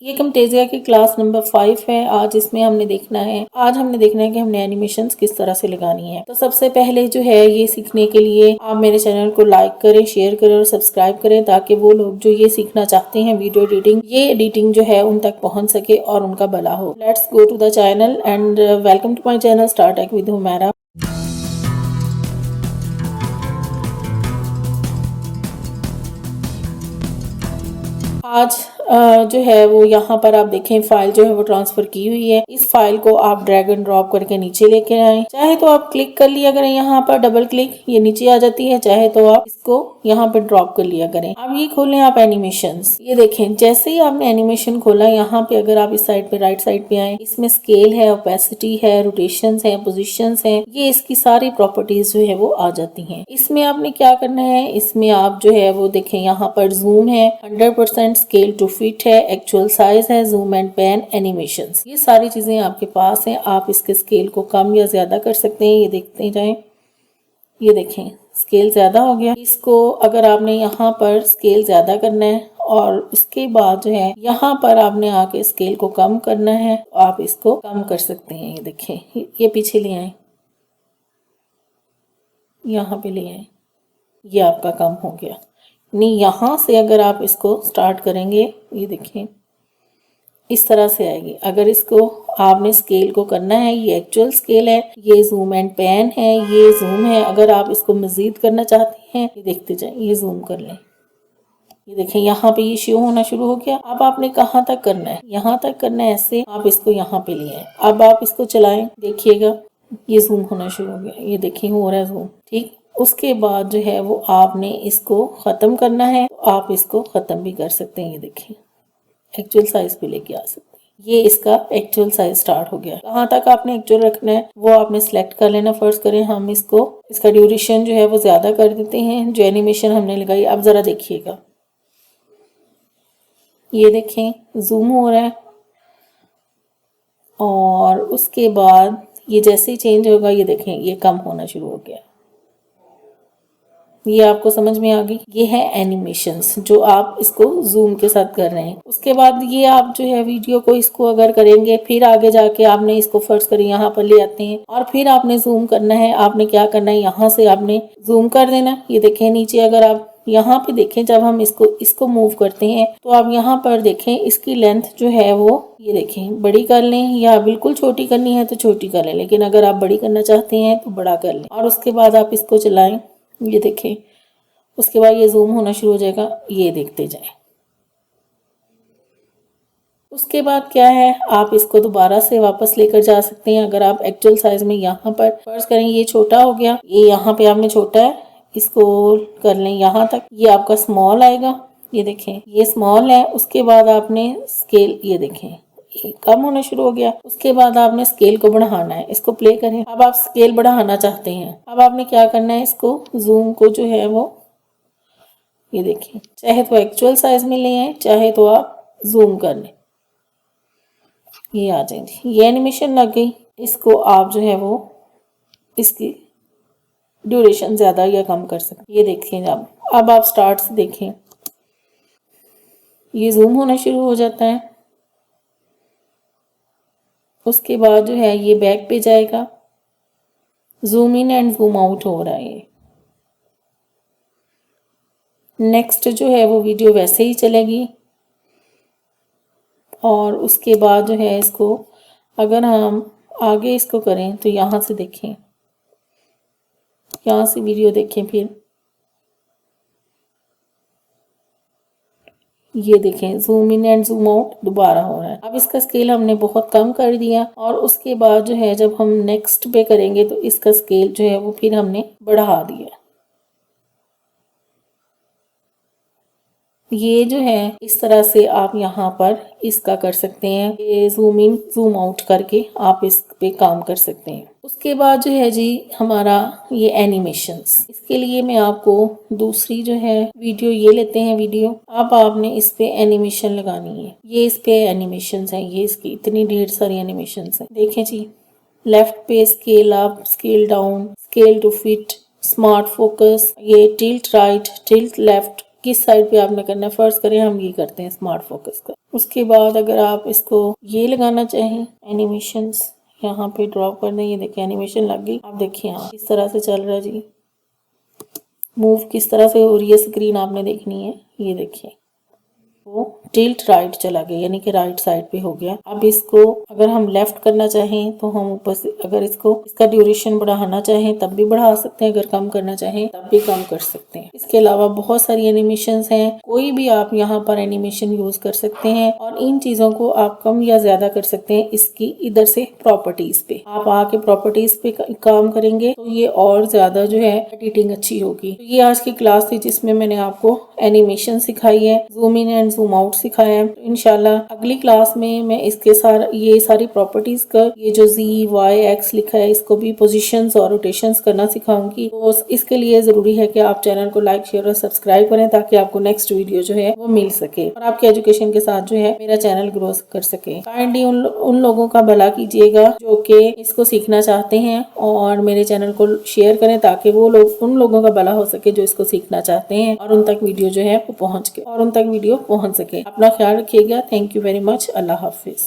ये camtasia की class number 5 है। आज हमने देखना है कि हमने एनिमेशंस किस तरह से लगानी है। तो सबसे पहले जो है ये सीखने के लिए आप मेरे चैनल को लाइक करें, शेयर करें और सब्सक्राइब करें, ताकि वो लोग जो ये सीखना चाहते हैं वीडियो एडिटिंग, ये एडिटिंग जो है उन तक पहुंच सके और उनका भला हो। Let's go to the channel and welcome to my channel start tech with Humaira. आज जो है वो यहाँ पर आप देखें फाइल जो है वो ट्रांसफर की हुई है। इस फाइल को आप ड्रैग एंड ड्रॉप करके नीचे लेके आए। चाहे तो आप क्लिक कर लिया करें, यहाँ पर डबल क्लिक ये नीचे आ जाती है, चाहे तो आप इसको यहाँ पे ड्रॉप कर लिया करें। अब ये खोलें आप एनिमेशंस। ये देखें जैसे ही आपने एनिमेशन खोला, यहाँ पे अगर आप इस साइड पे राइट साइड पे आए, इसमें स्केल है, ओपेसिटी है, रोटेशन है, पोजिशन है, ये इसकी सारी प्रॉपर्टीज जो है वो आ जाती है। इसमें आपने क्या करना है, इसमें आप जो है वो देखें यहाँ पर जूम है, 100% स्केल टू फिट है, एक्चुअल साइज है, जूम एंड पैन, एनिमेशंस, ये सारी चीजें आपके पास हैं। आप इसके स्केल को कम या ज्यादा कर सकते हैं। ये देखते जाएं, ये देखें स्केल ज्यादा हो गया। इसको अगर आपने यहाँ पर स्केल ज्यादा करना है और उसके बाद जो है यहाँ पर आपने आके स्केल को कम करना है, तो आप इसको कम कर सकते हैं। ये देखें, ये पीछे ले आए, यहाँ पे ले आए, ये आपका कम हो गया। नहीं, यहाँ से अगर आप इसको स्टार्ट करेंगे, ये देखें इस तरह से आएगी। अगर इसको आपने स्केल को करना है, ये एक्चुअल स्केल है, ये जूम एंड पैन है, ये जूम है। अगर आप इसको मजीद करना चाहते हैं, ये देखते जाए, ये जूम कर लें, ये देखें यहाँ पे ये शो होना शुरू हो गया। अब आपने कहाँ तक करना है, यहाँ तक करना है, ऐसे आप इसको यहाँ पे ले आए। अब आप इसको चलाएं, देखिएगा ये जूम होना शुरू हो गया। ये देखिए हो रहा है जूम, ठीक। उसके बाद जो है वो आपने इसको ख़त्म करना है, तो आप इसको ख़त्म भी कर सकते हैं। ये देखें एक्चुअल साइज पे लेके आ सकते हैं। ये इसका एक्चुअल साइज स्टार्ट हो गया। कहाँ तक आपने एक्चुअल रखना है वो आपने सेलेक्ट कर लेना। फर्ज करें हम इसका ड्यूरेशन जो है वो ज़्यादा कर देते हैं, जो एनिमेशन हमने लगाई। अब ज़रा देखिएगा, ये देखें जूम हो रहा है और उसके बाद ये जैसे ही चेंज होगा, ये देखें ये कम होना शुरू हो गया। ये आपको समझ में आ गई। ये है एनिमेशंस जो आप इसको जूम के साथ कर रहे हैं। उसके बाद ये आप जो है वीडियो को इसको अगर करेंगे, फिर आगे जाके आपने इसको फर्ज करें यहाँ पर ले आते हैं और फिर आपने जूम करना है। आपने क्या करना है, यहाँ से आपने जूम कर देना। ये देखें नीचे, अगर आप यहाँ पे देखें, जब हम इसको मूव करते हैं तो आप यहाँ पर देखें इसकी लेंथ जो है वो, ये देखें बड़ी कर लें, या बिल्कुल छोटी करनी है तो छोटी कर लें, लेकिन अगर आप बड़ी करना चाहते हैं तो बड़ा कर लें। और उसके बाद आप इसको चलाएं, ये देखें उसके बाद ये जूम होना शुरू हो जाएगा। ये देखते जाएं। उसके बाद क्या है, आप इसको दोबारा से वापस लेकर जा सकते हैं। अगर आप एक्चुअल साइज में यहाँ पर फर्ज करें, ये छोटा हो गया, ये यहाँ पे आपने छोटा है, इसको कर लें यहाँ तक, ये आपका स्मॉल आएगा। ये देखें ये स्मॉल है। उसके बाद आपने स्केल, ये देखें ये कम होना शुरू हो गया। उसके बाद आपने स्केल को बढ़ाना है। इसको प्ले करें। अब आप स्केल बढ़ाना चाहते हैं, अब आपने क्या करना है, इसको जूम को जो है वो, ये देखिए चाहे तो एक्चुअल साइज में ले आए, चाहे तो आप जूम कर लें, ये आ जाएंगे। ये एनिमेशन लग गई। इसको आप जो है वो इसकी ड्यूरेशन ज्यादा या कम कर सकते। ये देखिए अब आप स्टार्ट से देखें, ये जूम होना शुरू हो जाता है। उसके बाद जो है ये बैक पे जाएगा, zoom in and zoom out हो रहा है। नेक्स्ट जो है वो वीडियो वैसे ही चलेगी। और उसके बाद जो है इसको अगर हम आगे इसको करें तो यहाँ से देखें, यहाँ से वीडियो देखें, फिर ये देखें zoom in and zoom out दोबारा हो रहा है। अब इसका स्केल हमने बहुत कम कर दिया और उसके बाद जो है जब हम नेक्स्ट पे करेंगे तो इसका स्केल जो है वो फिर हमने बढ़ा दिया। ये जो है इस तरह से आप यहाँ पर इसका कर सकते हैं, ये जूम इन जूम आउट करके आप इस पे काम कर सकते हैं। उसके बाद जो है जी हमारा ये एनिमेशंस, इसके लिए मैं आपको दूसरी जो है वीडियो ये लेते हैं वीडियो। अब आपने इस पे एनिमेशन लगानी है। ये इस पे एनिमेशंस हैं, ये इसकी इतनी ढेर सारी एनिमेशंस हैं। देखें जी, लेफ्ट पे scale up, scale down, scale to fit, smart focus, ये टिल्ट राइट, टिल्ट लेफ्ट, किस साइड पे आपने करना है। फर्स्ट करें हम ये करते हैं स्मार्ट फोकस का। उसके बाद अगर आप इसको ये लगाना चाहें एनिमेशंस यहाँ पे ड्रॉप करना, ये देखिए एनिमेशन लग गई। आप देखिए यहाँ किस तरह से चल रहा है जी, मूव किस तरह से हो रही है स्क्रीन आपने देखनी है। ये देखिए वो टिल्ट राइट चला गया, यानी कि राइट साइड पे हो गया। अब इसको अगर हम लेफ्ट करना चाहें तो हम ऊपर से अगर इसका ड्यूरेशन बढ़ाना चाहें तब भी बढ़ा सकते हैं, अगर कम करना चाहें तब भी कम कर सकते हैं। इसके अलावा बहुत सारी एनिमेशंस हैं, कोई भी आप यहाँ पर एनिमेशन यूज कर सकते हैं और इन चीजों को आप कम या ज्यादा कर सकते हैं। इसकी इधर से प्रॉपर्टीज पे आप आके प्रॉपर्टीज पे काम करेंगे तो ये और ज्यादा जो है एडिटिंग अच्छी होगी। तो ये आज की क्लास थी जिसमें मैंने आपको एनिमेशन सिखाई है, zoom in and zoom out सिखाया है। तो इंशाल्लाह अगली क्लास में मैं इसके ये सारी प्रॉपर्टीज का ये जो Z, Y, X लिखा है इसको भी पोजीशंस और रोटेशंस करना सिखाऊंगी। तो इसके लिए जरूरी है कि आप चैनल को लाइक, शेयर और सब्सक्राइब करें ताकि आपको नेक्स्ट वीडियो जो है वो मिल सके और आपके एजुकेशन के साथ जो है मेरा चैनल ग्रो कर सके। काइंडली उन लोगों का भला कीजिएगा जो कि इसको सीखना चाहते हैं और मेरे चैनल को शेयर करें ताकि वो लोग उन लोगों का भला हो सके जो इसको सीखना चाहते हैं और उन तक वीडियो जो है वो पहुंच सके। अपना ख्याल रखिएगा। Thank you very much. Allah Hafiz.